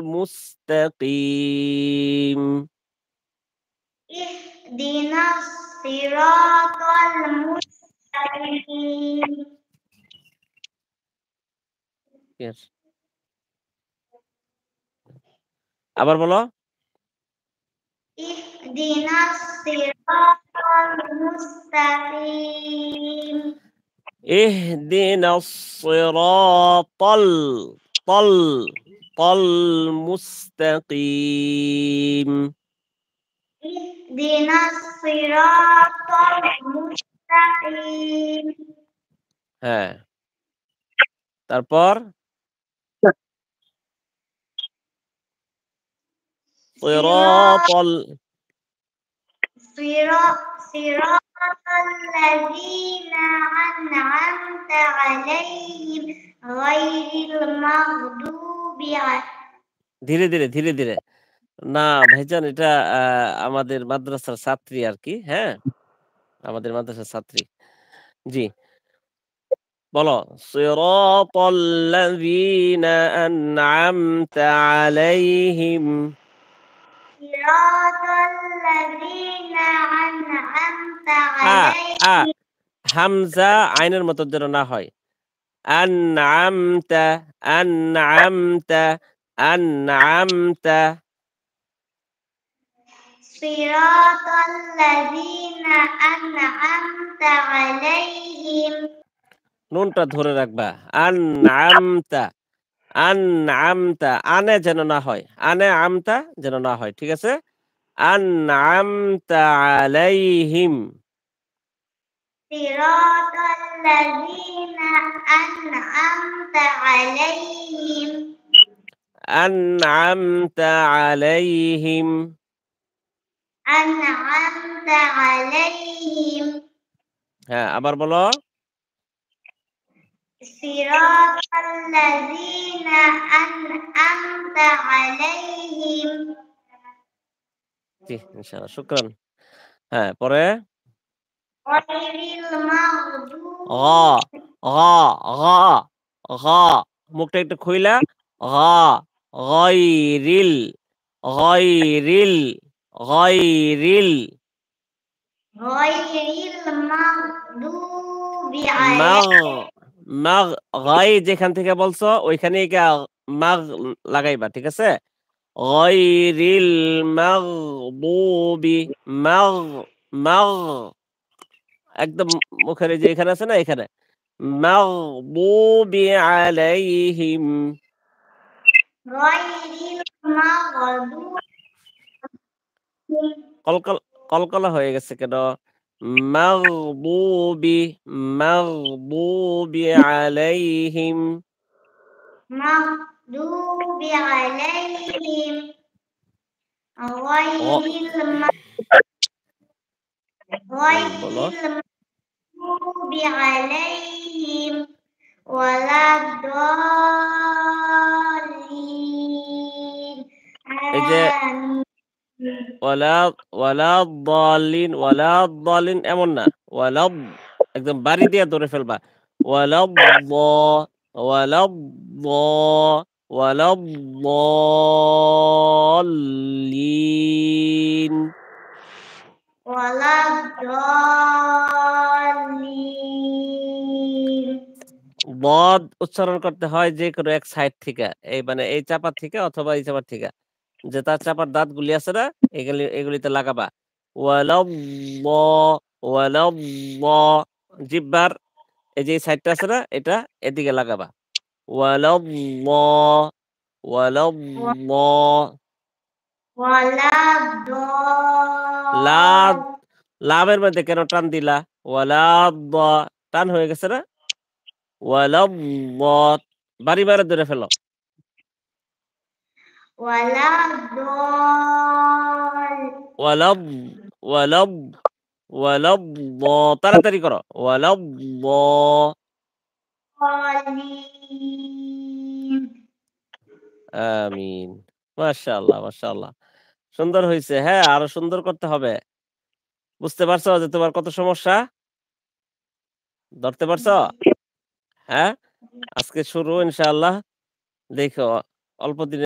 মুস্তাকিম। ইহদিনাস সিরাতাল মুস্তাকিম। Yes. আবার বলো। ইহদিনাস সিরাতাল মুস্তাকিম। ইহদিনাস সিরাতাল তাল তাল মুস্তাকিম। ইহদিনাস সিরাতাল মুস্তাকিম। হ্যাঁ, তারপর সিরাতাল সিরাতাল্লাযীনা আন'আমতা আলাইহিম গায়রিল মাগদুবি ধীরে ধীরে ধীরে ধীরে। না ভাইজান, এটা আমাদের মাদ্রাসার ছাত্রী আর কি। হ্যাঁ, আমাদের মাদ্রাসার ছাত্রী। জি, বলো। সিরাতাল্লাযীনা আন'আমতা আলাইহিম। সিরাতাল্লাযীনা আন'আমতা আ আ আলাইহিম হামজা আইনের মতো যেন না হয়। আন'আমতা আন'আমতা আন'আমতা। সিরাতাল্লাযীনা আন'আমতা আলাইহিম। নুনটা ধরে রাখবা। আন'আমতা আন'আমতা আনে যেন না হয়। আনে আমতা যেন না হয়। ঠিক আছে? আন'আমতা আলাইহিম। সিরাতাল্লাযীনা আন'আমতা আলাইহিম আন'আমতা আলাইহিম। আন'আমতা আলাইহিম। হ্যাঁ, আবার বলো। সিরাতাল্লাযীনা আন'আমতা আলাইহিম জি, ইনশাআল্লাহ। শুকরান। হ্যাঁ, পরে গায়রিল গা মাগদুবি গা গা গা মুখটা একটু খুইলা। গা গায়রিল গায়রিল গায়রিল গায়রিল মাগদুবি মাগ আলাইহিম। মাগ গাই যেখান থেকে বলছো ওইখানেই মাগ লাগাইবা। ঠিক আছে? গায়রিল মাগদুবি মাগ মাগ একদম মুখের এই যে এখানে আছে না, এখানে মাগদুবি আলাইহিম। গায়রিল মাগদুবি কলকল কলকলা হয়ে গেছে কেন? মাগদুবি মাগদুবি আলাইহিম। মাগদুবি আলাইহিম গ- গায়রিল বলো। মাগদুবি আলাইহিম ওয়ালাদ-দাল্লিন। এই যে আমিন। ওয়ালা ওয়ালাদ-দালিন এমন না। ওয়ালাদ একদম বাড়ি দিয়ে ধরে ফেলবা। ওয়ালাদ ওয়ালাদ ওয়ালাদ-দাল্লিন। ওয়ালাদ-দাল্লিন। বদ উচ্চারণ করতে হয় যে কোনো এক সাইড থেকে, এই মানে এই চাপার থেকে অথবা এই চাপার থেকে, যে তার চাপার দাঁতগুলি আছে না, এগুলিতে লাগাবা। ওয়ালাদ ওয়ালাদ জিহ্বার এই যে সাইডটা আছে না, এটা এদিকে লাগাবা। ওয়ালাদ ওয়ালাদ লাদ ওয়ালাদ-দাল লামের মধ্যে কেন টান দিলা? ওয়ালাদ টান হয়ে গেছে না? ওয়ালাদ বাড়ি বারে ধরে ফেলো। ওয়ালাদ-দাল ওয়ালাদ ওয়ালাদ ওয়ালাদ তাড়াতাড়ি করো। ওয়ালাদ দালিন। আমিন। মাশাআল্লাহ মাশাআল্লাহ, সুন্দর হয়েছে। হ্যাঁ, আরো সুন্দর করতে হবে। বুঝতে পারছো যে তোমার কত সমস্যা? ধরতে পারছো? হ্যাঁ, আজকে শুরু ইনশাআল্লাহ। দেখো, অল্প দিনের